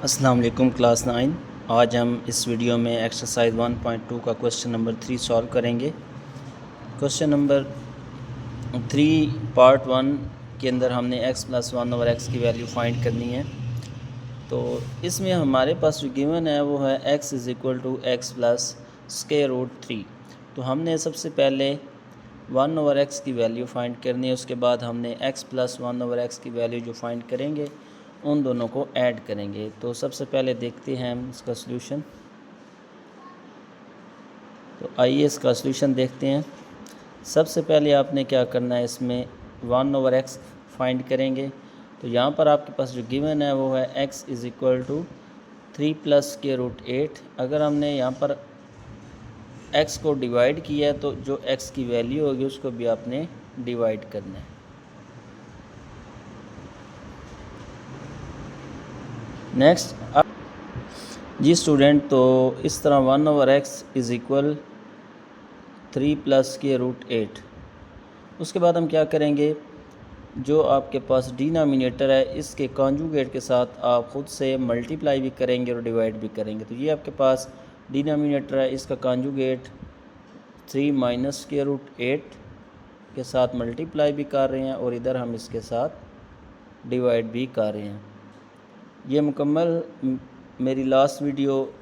अस्सलाम वालेकुम क्लास 9। आज हम इस वीडियो में एक्सरसाइज 1.2 का क्वेश्चन नंबर 3 सॉल्व करेंगे। क्वेश्चन नंबर 3 पार्ट 1 के अंदर हमने x + 1/x की वैल्यू फाइंड करनी है। तो इसमें हमारे पास जो गिवन है वो है x = x + √3। तो हमने सबसे पहले 1/x की वैल्यू फाइंड करनी है, उसके बाद हमने x + 1/x की वैल्यू जो फाइंड करेंगे उन दोनों को ऐड करेंगे। तो सबसे पहले देखते हैं हम इसका सॉल्यूशन। तो आइए इसका सॉल्यूशन देखते हैं। सबसे पहले आपने क्या करना है, इसमें 1/x फाइंड करेंगे। तो यहाँ पर आपके पास जो गिवन है वो है x = 3 + √8। अगर हमने यहाँ पर x को डिवाइड किया है तो जो x की वैल्यू होगी उसको भी आपने डिवाइड करना है। नेक्स्ट जी स्टूडेंट, तो इस तरह 1/x = 3 + √8। उसके बाद हम क्या करेंगे, जो आपके पास डिनोमिनेटर है इसके कॉन्जुगेट के साथ आप ख़ुद से मल्टीप्लाई भी करेंगे और डिवाइड भी करेंगे। तो ये आपके पास डिनोमिनेटर है, इसका कॉन्जुगेट 3 - √8 के साथ मल्टीप्लाई भी कर रहे हैं और इधर हम इसके साथ डिवाइड भी कर रहे हैं। ये मुकम्मल मेरी लास्ट वीडियो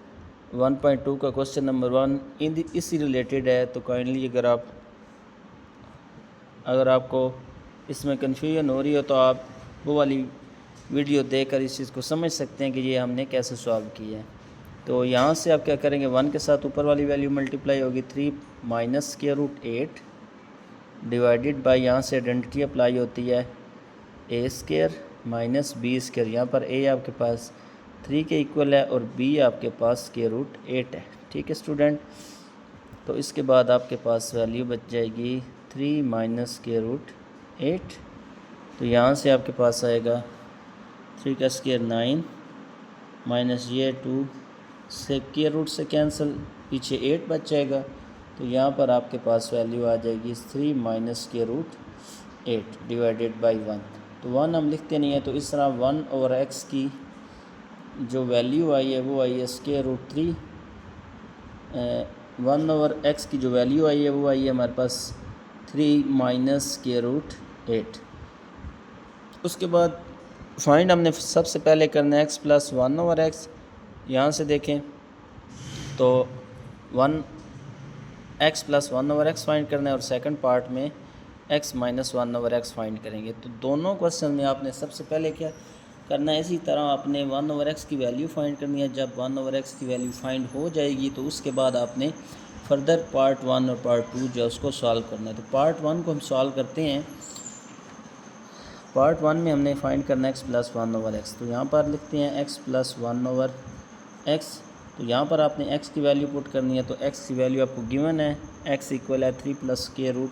1.2 का क्वेश्चन नंबर 1 इसी रिलेटेड है। तो काइंडली अगर आपको इसमें कन्फ्यूजन हो रही हो तो आप वो वाली वीडियो देखकर इस चीज़ को समझ सकते हैं कि ये हमने कैसे सॉल्व की है। तो यहाँ से आप क्या करेंगे, 1 के साथ ऊपर वाली वैल्यू मल्टीप्लाई होगी 3 - √8 डिवाइडेड बाई, यहाँ से आइडेंटिटी अप्लाई होती है a² - b²। यहाँ पर a आपके पास 3 के इक्वल है और b आपके पास √8 है। ठीक है स्टूडेंट, तो इसके बाद आपके पास वैल्यू बच जाएगी 3 - √8। तो यहाँ से आपके पास आएगा 3 का स्क्वायर 9 माइनस ये 2 से √, से कैंसिल, पीछे 8 बच जाएगा। तो यहाँ पर आपके पास वैल्यू आ जाएगी 3 - √8 डिवाइडेड बाई 1। तो 1 हम लिखते नहीं है, तो इस तरह 1/x की जो वैल्यू आई है वो आई है √3। 1/x की जो वैल्यू आई है वो आई है हमारे पास 3 - √8। उसके बाद फाइंड हमने सबसे पहले करना है x + 1/x। यहाँ से देखें तो 1x + 1/x फाइंड करना है और सेकंड पार्ट में x - 1/x फाइंड करेंगे। तो दोनों क्वेश्चन में आपने सबसे पहले क्या करना है, इसी तरह आपने 1/x की वैल्यू फाइंड करनी है। जब 1/x की वैल्यू फाइंड हो जाएगी तो उसके बाद आपने फर्दर पार्ट 1 और पार्ट 2 जो उसको सॉल्व करना है। तो पार्ट 1 को हम सॉल्व करते हैं। पार्ट 1 में हमने फाइंड करना है x + 1/x। तो यहाँ पर लिखते हैं x + 1/x। तो यहाँ पर आपने x की वैल्यू पुट करनी है। तो x की वैल्यू आपको गिवन है, x इक्वल है 3 +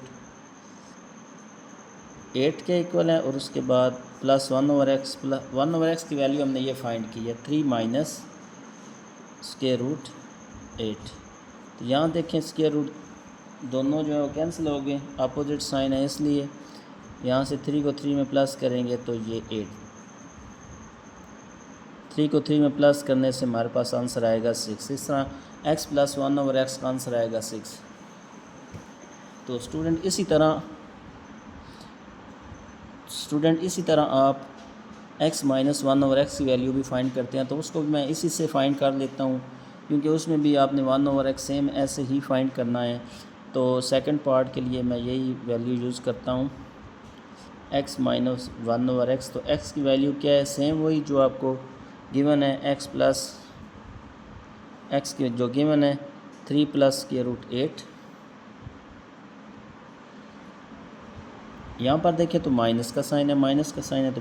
√8 के इक्वल है, और उसके बाद प्लस 1/x। 1/x की वैल्यू हमने ये फाइंड की है 3 - √8। तो यहाँ देखें स्क्वायर रूट दोनों जो है वो कैंसिल हो गए, अपोजिट साइन है, इसलिए यहाँ से 3 को 3 में प्लस करेंगे तो ये 8। 3 को 3 में प्लस करने से हमारे पास आंसर आएगा 6। इस तरह x + 1/x का आंसर आएगा 6। तो स्टूडेंट इसी तरह आप x - 1/x की वैल्यू भी फाइंड करते हैं। तो उसको भी मैं इसी से फाइंड कर लेता हूँ, क्योंकि उसमें भी आपने 1/x सेम ऐसे ही फाइंड करना है। तो सेकंड पार्ट के लिए मैं यही वैल्यू यूज़ करता हूँ, x - 1/x। तो x की वैल्यू क्या है, सेम वही जो आपको गिवन है, x की जो गिवन है 3 + √8। यहाँ पर देखें तो माइनस का साइन है, तो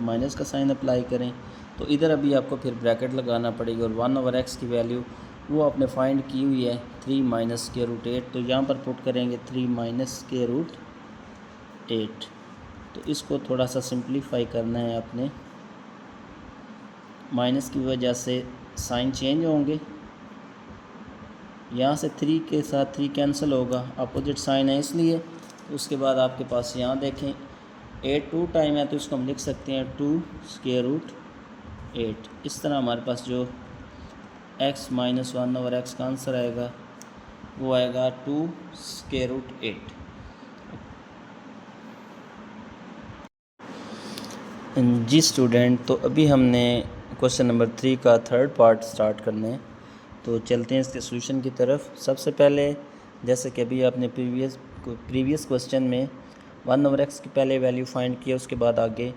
माइनस का साइन अप्लाई करें। तो इधर अभी आपको फिर ब्रैकेट लगाना पड़ेगी, और 1/x की वैल्यू वो आपने फाइंड की हुई है 3 - √8। तो यहाँ पर पुट करेंगे 3 - √8। तो इसको थोड़ा सा सिंप्लीफाई करना है आपने, माइनस की वजह से साइन चेंज होंगे। यहाँ से 3 के साथ 3 कैंसिल होगा, अपोजिट साइन है इसलिए। उसके बाद आपके पास यहाँ देखें 8 2 टाइम है, तो इसको हम लिख सकते हैं 2 √8। 8। इस तरह हमारे पास जो x माइनस 1/x का आंसर आएगा वो आएगा 2√8। जी स्टूडेंट, तो अभी हमने क्वेश्चन नंबर 3 का थर्ड पार्ट स्टार्ट करना है, तो चलते हैं इसके सॉल्यूशन की तरफ। सबसे पहले जैसे कि अभी आपने प्रीवियस क्वेश्चन में 1/x की पहले वैल्यू फाइंड किया, उसके बाद आगे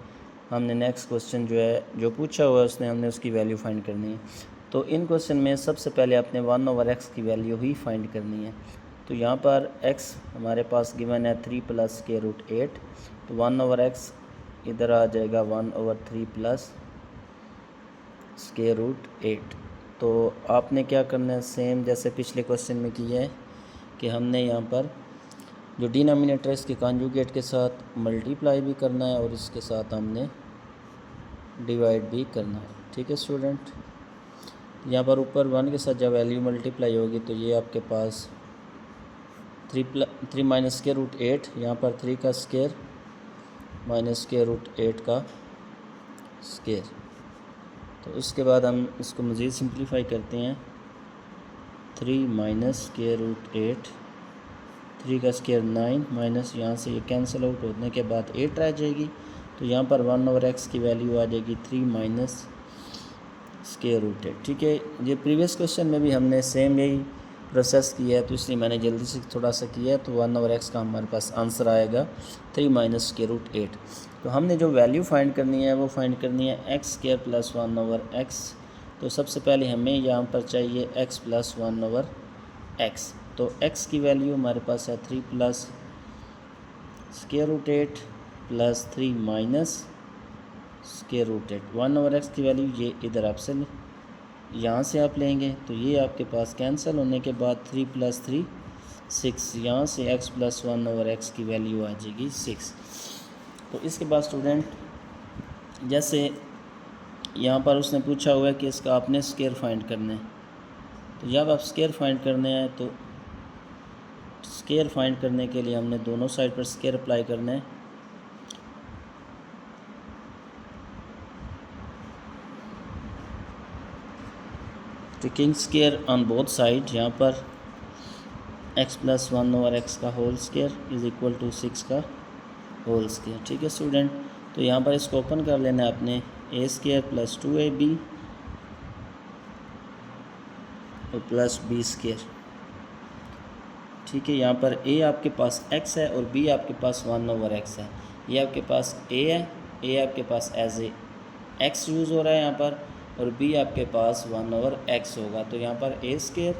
हमने नेक्स्ट क्वेश्चन जो पूछा हुआ है उसने हमने उसकी वैल्यू फाइंड करनी है। तो इन क्वेश्चन में सबसे पहले आपने 1/x की वैल्यू ही फाइंड करनी है। तो यहाँ पर x हमारे पास गिवन है 3 + (√8), तो 1/x इधर आ जाएगा 1/3 + (√8). तो आपने क्या करना है, सेम जैसे पिछले क्वेश्चन में किया है कि हमने यहाँ पर जो डिनोमिनेटर है इसके कॉन्जुगेट के साथ मल्टीप्लाई भी करना है और इसके साथ हमने डिवाइड भी करना है। ठीक है स्टूडेंट, यहाँ पर ऊपर 1 के साथ जब वैल्यू मल्टीप्लाई होगी तो ये आपके पास 3 - (√8), यहाँ पर 3 का स्क्वायर माइनस (√8) का स्क्वायर। तो उसके बाद हम इसको मज़ीद सिंप्लीफाई करते हैं। 3 - (√8), 3 का स्क्वायर 9 माइनस यहाँ से ये कैंसिल आउट होने के बाद 8 रह जाएगी। तो यहाँ पर 1/x की वैल्यू आ जाएगी 3 - (√8). ठीक है, ये प्रीवियस क्वेश्चन में भी हमने सेम यही प्रोसेस किया है, तो इसलिए मैंने जल्दी से थोड़ा सा किया है। तो 1/x का हमारे पास आंसर आएगा 3 - (√8). तो हमने जो वैल्यू फाइंड करनी है वो फाइंड करनी है x² + 1/x। तो सबसे पहले हमें यहाँ पर चाहिए x + 1/x। तो x की वैल्यू हमारे पास है 3 + (√8) + 3 - (√8). 1/x की वैल्यू ये इधर आपसे यहाँ से आप लेंगे, तो ये आपके पास कैंसिल होने के बाद 3 + 3 6, यहाँ से x + 1/x की वैल्यू आ जाएगी 6। तो इसके बाद स्टूडेंट जैसे यहाँ पर उसने पूछा हुआ है कि इसका आपने स्क्वायर फाइंड करना है, तो जब आप स्क्वायर फाइंड करने हैं तो स्क्वायर फाइंड करने के लिए हमने दोनों साइड पर स्क्वायर अप्लाई करना है। Taking square on both side, यहाँ पर x + 1/x का whole square is equal to 6 का होल स्क्वायर। ठीक है स्टूडेंट, तो यहाँ पर इसको ओपन कर लेना है आपने, a² + 2ab और प्लस b²। ठीक है, यहाँ पर a आपके पास x है और b आपके पास 1/x है। ये आपके पास a है, a आपके पास एज ए x यूज़ हो रहा है यहाँ पर, और b आपके पास 1/x होगा। तो यहाँ पर a²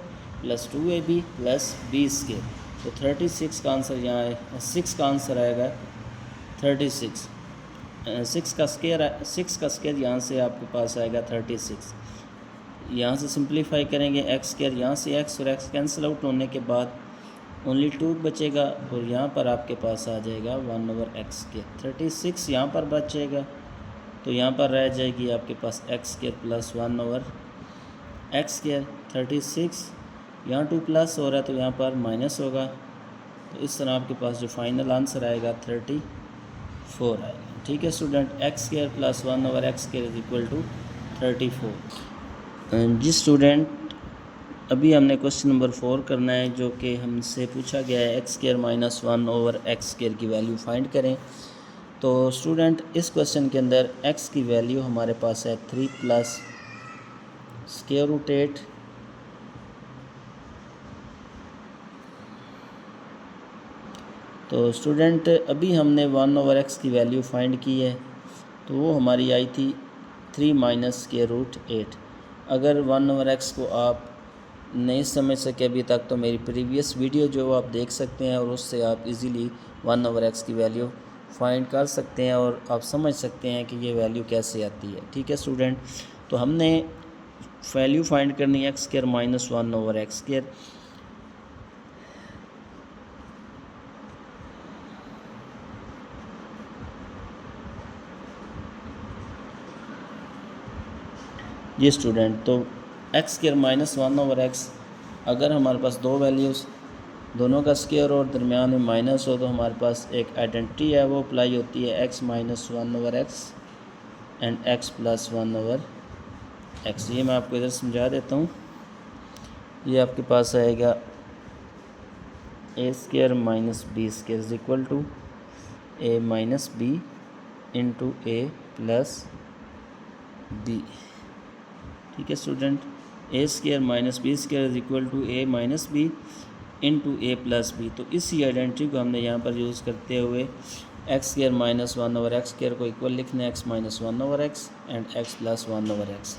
+ 2ab + b²। तो 36 का आंसर यहाँ है, 6 का आंसर आएगा 36। 6 का स्क्वायर यहाँ से आपके पास आएगा 36। यहाँ से सिंप्लीफाई करेंगे, x² यहाँ से x और x कैंसिल आउट होने के बाद ओनली 2 बचेगा और यहाँ पर आपके पास आ जाएगा 1/x²। 36 यहाँ पर बचेगा, तो यहाँ पर रह जाएगी आपके पास x² + 1/x²। 36 यहाँ 2 प्लस हो रहा है तो यहाँ पर माइनस होगा। तो इस तरह आपके पास जो फाइनल आंसर आएगा 34 आएगा। ठीक है student, x² + 1/x² is equal to 34। जी स्टूडेंट, अभी हमने क्वेश्चन नंबर 4 करना है, जो कि हमसे पूछा गया है x² - 1/x² की वैल्यू फाइंड करें। तो स्टूडेंट इस क्वेश्चन के अंदर x की वैल्यू हमारे पास है 3 + (√8). तो स्टूडेंट अभी हमने 1/x की वैल्यू फाइंड की है, तो वो हमारी आई थी 3 - (√8). अगर 1/x को आप नहीं समझ सके अभी तक, तो मेरी प्रीवियस वीडियो जो आप देख सकते हैं और उससे आप इजीली 1/x की वैल्यू फाइंड कर सकते हैं और आप समझ सकते हैं कि ये वैल्यू कैसे आती है। ठीक है स्टूडेंट, तो हमने वैल्यू फाइंड करनी है x² - 1/x²। ये स्टूडेंट, तो x² - 1/x, अगर हमारे पास दो वैल्यूज़ दोनों का स्क्वायर और दरमियान में माइनस हो तो हमारे पास एक आइडेंटिटी है, वो अप्लाई होती है x - 1/x and x + 1/x। X. ये मैं आपको इधर समझा देता हूँ। ये आपके पास आएगा A square minus B square is equal to A minus B into A plus B. ठीक है student, A square minus B square is equal to A minus B into A plus B. तो इसी identity को हमने यहाँ पर use करते हुए x square minus one over x square को इक्वल लिखना है x minus one over x and x plus one over x.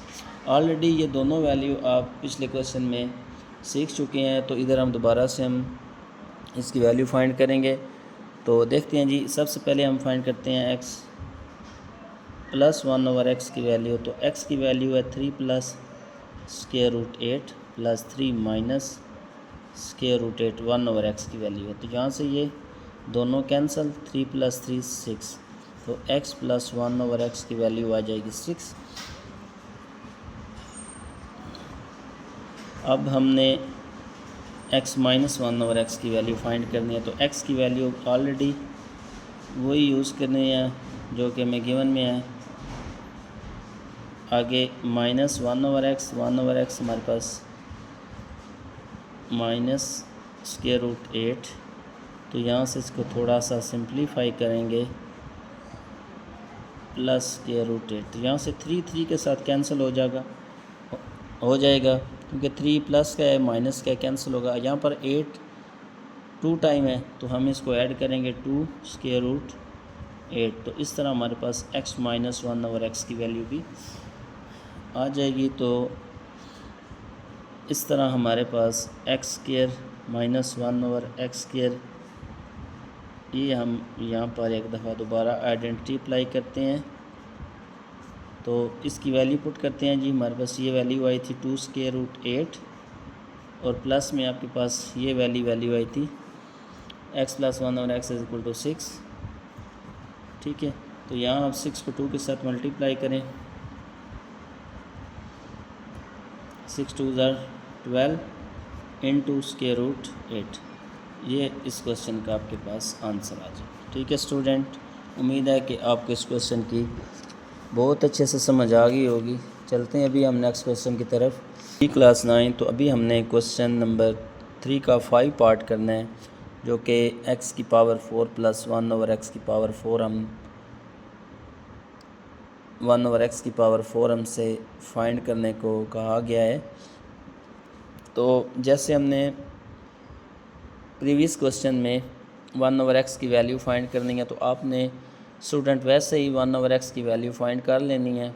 Already ये दोनों वैल्यू आप पिछले क्वेश्चन में सीख चुके हैं, तो इधर हम दोबारा से हम इसकी वैल्यू फाइंड करेंगे। तो देखते हैं जी, सबसे पहले हम फाइंड करते हैं x plus one over x की वैल्यू। तो एक्स की वैल्यू है 3 plus square root 8 plus 3 minus square root 8 one over x की वैल्यू है। तो यहाँ से ये दोनों कैंसिल, 3 प्लस 3 6, तो x plus one over x की वैल्यू आ जाएगी 6। अब हमने x minus one over x की वैल्यू फाइंड करनी है। तो x की वैल्यू ऑलरेडी वही यूज़ करनी है जो कि हमें गिवन में है। आगे माइनस वन ओवर एक्स हमारे पास माइनस स्क्वायर रूट 8, तो यहाँ से इसको थोड़ा सा सिंप्लीफाई करेंगे प्लस स्क्वायर रूट 8। तो यहाँ से 3 के साथ कैंसिल हो जाएगा क्योंकि 3 प्लस का है माइनस का कैंसिल होगा। यहाँ पर 8 2 टाइम है, तो हम इसको ऐड करेंगे 2 स्क्वायर रूट 8। तो इस तरह हमारे पास x minus one over x की वैल्यू भी आ जाएगी। तो इस तरह हमारे पास X square minus one over x square, ये हम यहाँ पर एक दफ़ा दोबारा आइडेंटिटी अप्लाई करते हैं। तो इसकी वैल्यू पुट करते हैं जी। हमारे पास ये वैल्यू आई थी 2 स्क्वायर रूट 8 और प्लस में आपके पास ये वैल्यू आई थी x plus one over x is equal to 6। ठीक है, तो यहाँ आप 6 को 2 के साथ मल्टीप्लाई करें, 6 2 12 इंटू स्क्वायर रूट 8। ये इस क्वेश्चन का आपके पास आंसर आ जाए। ठीक है स्टूडेंट, उम्मीद है कि आपको इस क्वेश्चन की बहुत अच्छे से समझ आ गई होगी। चलते हैं अभी हम नेक्स्ट क्वेश्चन की तरफ। क्लास 9, तो अभी हमने क्वेश्चन नंबर 3 का 5 पार्ट करना है, जो कि x की power 4 plus one over x की पावर 4 वन ओवर एक्स की पावर 4 हमसे फाइंड करने को कहा गया है। तो जैसे हमने प्रीवियस क्वेश्चन में वन ओवर एक्स की वैल्यू फाइंड करनी है, तो आपने स्टूडेंट वैसे ही वन ओवर एक्स की वैल्यू फाइंड कर लेनी है।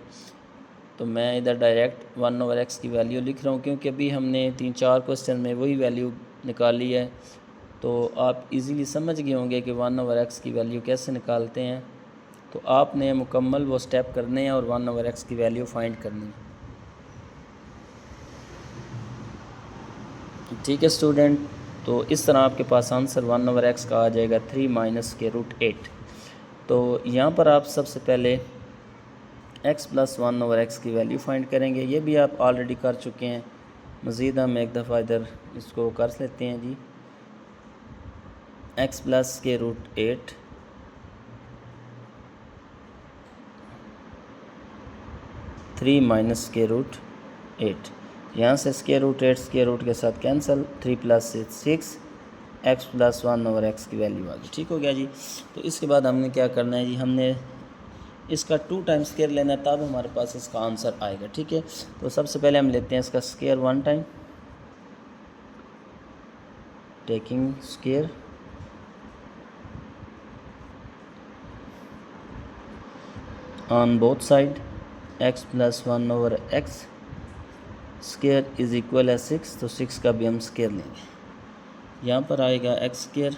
तो मैं इधर डायरेक्ट वन ओवर एक्स की वैल्यू लिख रहा हूँ, क्योंकि अभी हमने 3-4 क्वेश्चन में वही वैल्यू निकाली है। तो आप इजीली समझ गए होंगे कि वन ओवर एक्स की वैल्यू कैसे निकालते हैं। तो आपने मुकम्मल वो स्टेप करने हैं और वन ओवर एक्स की वैल्यू फाइंड करनी है। ठीक है स्टूडेंट, तो इस तरह आपके पास आंसर वन ओवर एक्स का आ जाएगा 3 माइनस स्क्वायर रूट 8। तो यहाँ पर आप सबसे पहले x plus one over x की वैल्यू फाइंड करेंगे। ये भी आप ऑलरेडी कर चुके हैं, मज़ीद हम एक दफ़ा इधर इसको कर लेते हैं जी। x plus square root 8 3 minus square root 8, यहाँ से स्क्वायर रूट 8 स्क्वायर रूट के साथ cancel, 3 plus 6 x plus one over x की वैल्यू आ गई। ठीक हो गया जी। तो इसके बाद हमने क्या करना है जी, हमने इसका 2 टाइम स्क्वायर लेना है, तब हमारे पास इसका आंसर आएगा। ठीक है, तो सबसे पहले हम लेते हैं इसका square 1 time, taking square on both side, x plus one over x square is equal है 6, तो 6 का भी हम स्क्वायर लेंगे। यहाँ पर आएगा x square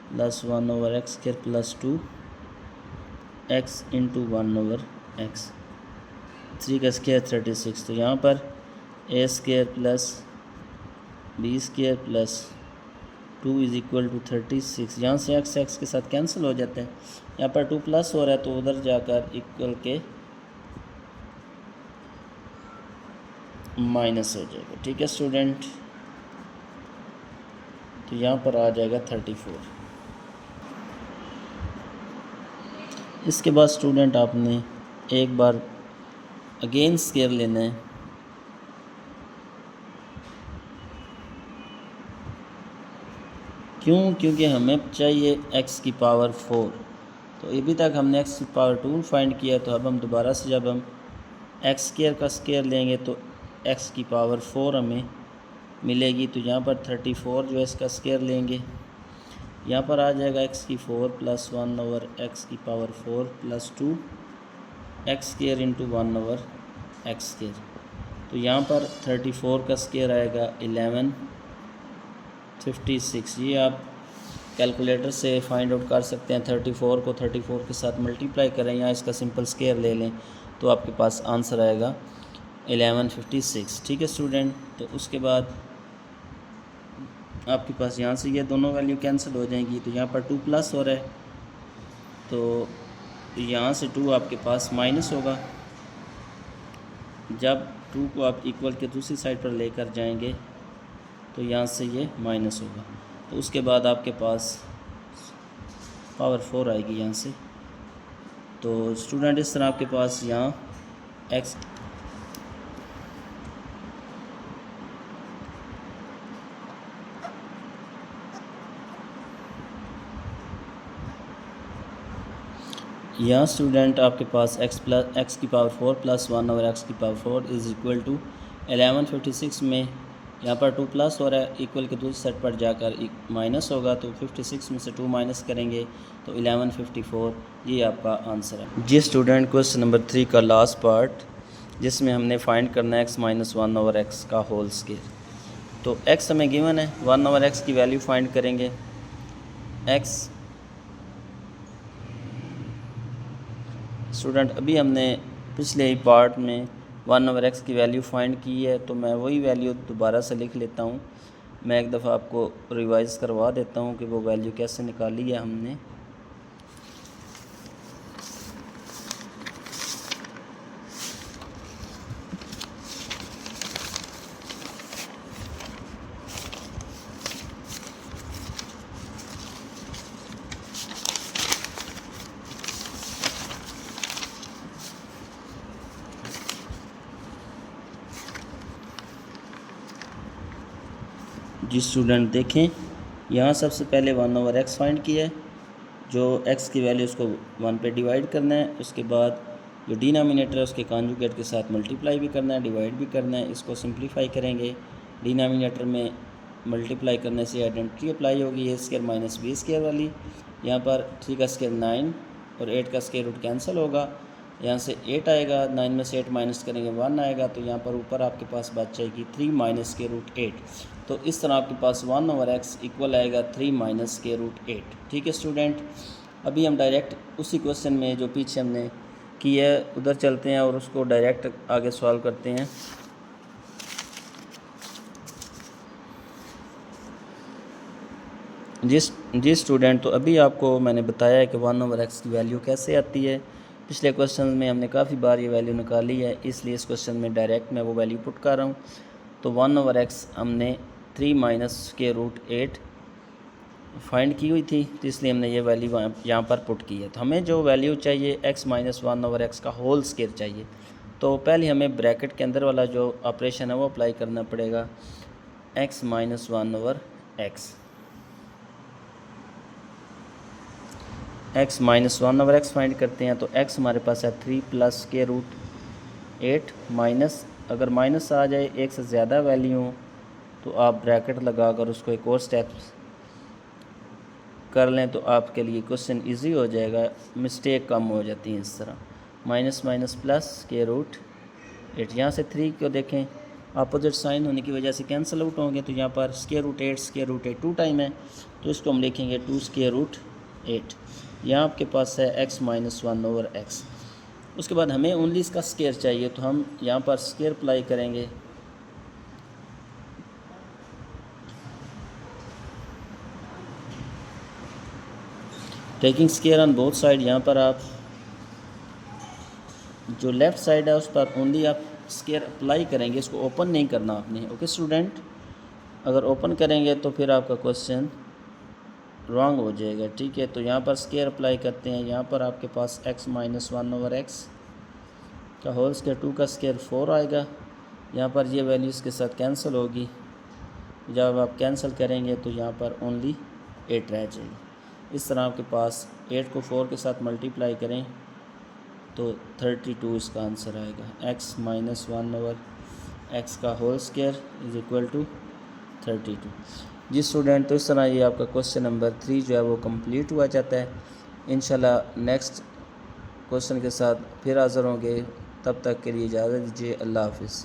plus one over x square plus 2 x into one over x, 3 का स्क्वायर 36। तो यहाँ पर a square plus b square plus 2 is equal to 36। यहाँ से x के साथ कैंसिल हो जाते हैं, यहाँ पर 2 प्लस हो रहा है तो उधर जाकर इक्वल के माइनस हो जाएगा। ठीक है स्टूडेंट, तो यहाँ पर आ जाएगा 34। इसके बाद स्टूडेंट आपने एक बार अगेन स्केयर लेना है। क्यों? क्योंकि हमें चाहिए x की पावर 4। तो अभी तक हमने x की पावर 2 फाइंड किया, तो अब हम दोबारा से जब हम एक्स स्केयर का स्केयर लेंगे तो x की पावर 4 हमें मिलेगी। तो यहाँ पर 34 जो है इसका स्केयर लेंगे, यहाँ पर आ जाएगा x की 4 प्लस 1 ओवर x की power 4 plus 2 x square into 1 over x square. तो यहाँ पर 34 का स्केयर आएगा 1156। ये आप कैलकुलेटर से फाइंड आउट कर सकते हैं। 34 को 34 के साथ मल्टीप्लाई करें या इसका सिंपल स्केयर ले लें तो आपके पास आंसर आएगा 1156। ठीक है स्टूडेंट। तो उसके बाद आपके पास यहाँ से ये दोनों वैल्यू कैंसिल हो जाएंगी। तो यहाँ पर 2 प्लस हो रहा है, तो यहाँ से 2 आपके पास माइनस होगा। जब 2 को आप इक्वल के दूसरी साइड पर लेकर जाएंगे तो यहाँ से ये माइनस होगा। तो उसके बाद आपके पास पावर 4 आएगी यहाँ से। तो स्टूडेंट इस तरह आपके पास यहाँ x यहाँ स्टूडेंट आपके पास x की पावर 4 प्लस 1 ओवर x की पावर 4 इज़ इक्वल टू 1156 में यहाँ पर 2 प्लस हो रहा है, इक्वल के दूसरी साइड पर जाकर माइनस होगा। तो 56 में से 2 माइनस करेंगे तो 1154, ये आपका आंसर है। जी स्टूडेंट, क्वेश्चन नंबर 3 का लास्ट पार्ट जिसमें हमने फाइंड करना है x माइनस 1 ओवर x का होल स्केयर। तो x हमें गिवन है, 1 ओवर x की वैल्यू फाइंड करेंगे। x स्टूडेंट अभी हमने पिछले ही पार्ट में 1 ओवर x की वैल्यू फाइंड की है, तो मैं वही वैल्यू दोबारा से लिख लेता हूँ। मैं एक दफ़ा आपको रिवाइज़ करवा देता हूँ कि वो वैल्यू कैसे निकाली है हमने। जी स्टूडेंट देखें, यहाँ सबसे पहले 1 ओवर x फाइंड किया है, जो x की वैल्यू उसको 1 पे डिवाइड करना है। उसके बाद जो डिनोमिनेटर है उसके कॉन्जुगेट के साथ मल्टीप्लाई भी करना है, डिवाइड भी करना है। इसको सिंप्लीफाई करेंगे, डिनोमिनेटर में मल्टीप्लाई करने से आइडेंटिटी अप्लाई होगी, ए स्केयर माइनस बी स्केयर वाली। यहाँ पर 3 का स्केयर 9 और 8 का स्केयर रूट कैंसिल होगा। यहाँ से 8 आएगा, 9 में से 8 माइनस करेंगे 1 आएगा। तो यहाँ पर ऊपर आपके पास बच जाएगी 3 माइनस के रूट 8। तो इस तरह आपके पास 1 ओवर x इक्वल आएगा 3 माइनस के रूट 8। ठीक है स्टूडेंट। अभी हम डायरेक्ट उसी क्वेश्चन में जो पीछे हमने किया है उधर चलते हैं और उसको डायरेक्ट आगे सॉल्व करते हैं। जी स्टूडेंट, तो अभी आपको मैंने बताया है कि 1 ओवर x की वैल्यू कैसे आती है। पिछले क्वेश्चन में हमने काफ़ी बार ये वैल्यू निकाली है, इसलिए इस क्वेश्चन में डायरेक्ट मैं वो वैल्यू पुट कर रहा हूँ। तो 1 ओवर x हमने 3 माइनस के रूट 8 फाइंड की हुई थी, तो इसलिए हमने ये वैल्यू यहाँ पर पुट की है। तो हमें जो वैल्यू चाहिए x माइनस 1 ओवर x का होल स्केयर चाहिए। तो पहले हमें ब्रैकेट के अंदर वाला जो ऑपरेशन है वो अप्लाई करना पड़ेगा, x minus 1 over x minus 1 over x find करते हैं। तो x हमारे पास है 3 प्लस के रूट 8 माइनस, अगर माइनस आ जाए एक से ज़्यादा वैल्यू हो तो आप ब्रैकेट लगाकर उसको एक और स्टेप कर लें तो आपके लिए क्वेश्चन इजी हो जाएगा, मिस्टेक कम हो जाती है इस तरह। माइनस माइनस प्लस के रूट 8, यहाँ से 3 को देखें अपोजिट साइन होने की वजह से कैंसिल आउट होंगे। तो यहाँ पर स्केयर रूट 8 2 टाइम है, तो इसको हम लिखेंगे 2 स्केयर रूट 8। यहाँ आपके पास है x माइनस 1 ओवर x। उसके बाद हमें ओनली इसका स्केयर चाहिए, तो हम यहाँ पर स्केयर अप्लाई करेंगे। Taking square on both side, यहाँ पर आप जो लेफ़्ट साइड है उस पर ओनली आप स्केयर अप्लाई करेंगे, इसको ओपन नहीं करना आपने। ओके स्टूडेंट, अगर ओपन करेंगे तो फिर आपका क्वेश्चन रॉन्ग हो जाएगा। ठीक है, तो यहाँ पर स्केयर अप्लाई करते हैं। यहाँ पर आपके पास x माइनस 1 ओवर x का होल स्क्वायर 2 का स्क्वायर 4 आएगा। यहाँ पर ये वैल्यू इसके साथ कैंसिल होगी, जब आप कैंसिल करेंगे तो यहाँ पर ओनली 8 रह जाएगी। इस तरह आपके पास 8 को 4 के साथ मल्टीप्लाई करें तो 32 इसका आंसर आएगा। x माइनस 1/x का whole square is equal to 32। जी स्टूडेंट, तो इस तरह ये आपका क्वेश्चन नंबर 3 जो है वो कंप्लीट हुआ जाता है। इंशाल्लाह नेक्स्ट क्वेश्चन के साथ फिर हाज़िर होंगे, तब तक के लिए इजाज़त दीजिए। अल्लाह हाफ़िज़।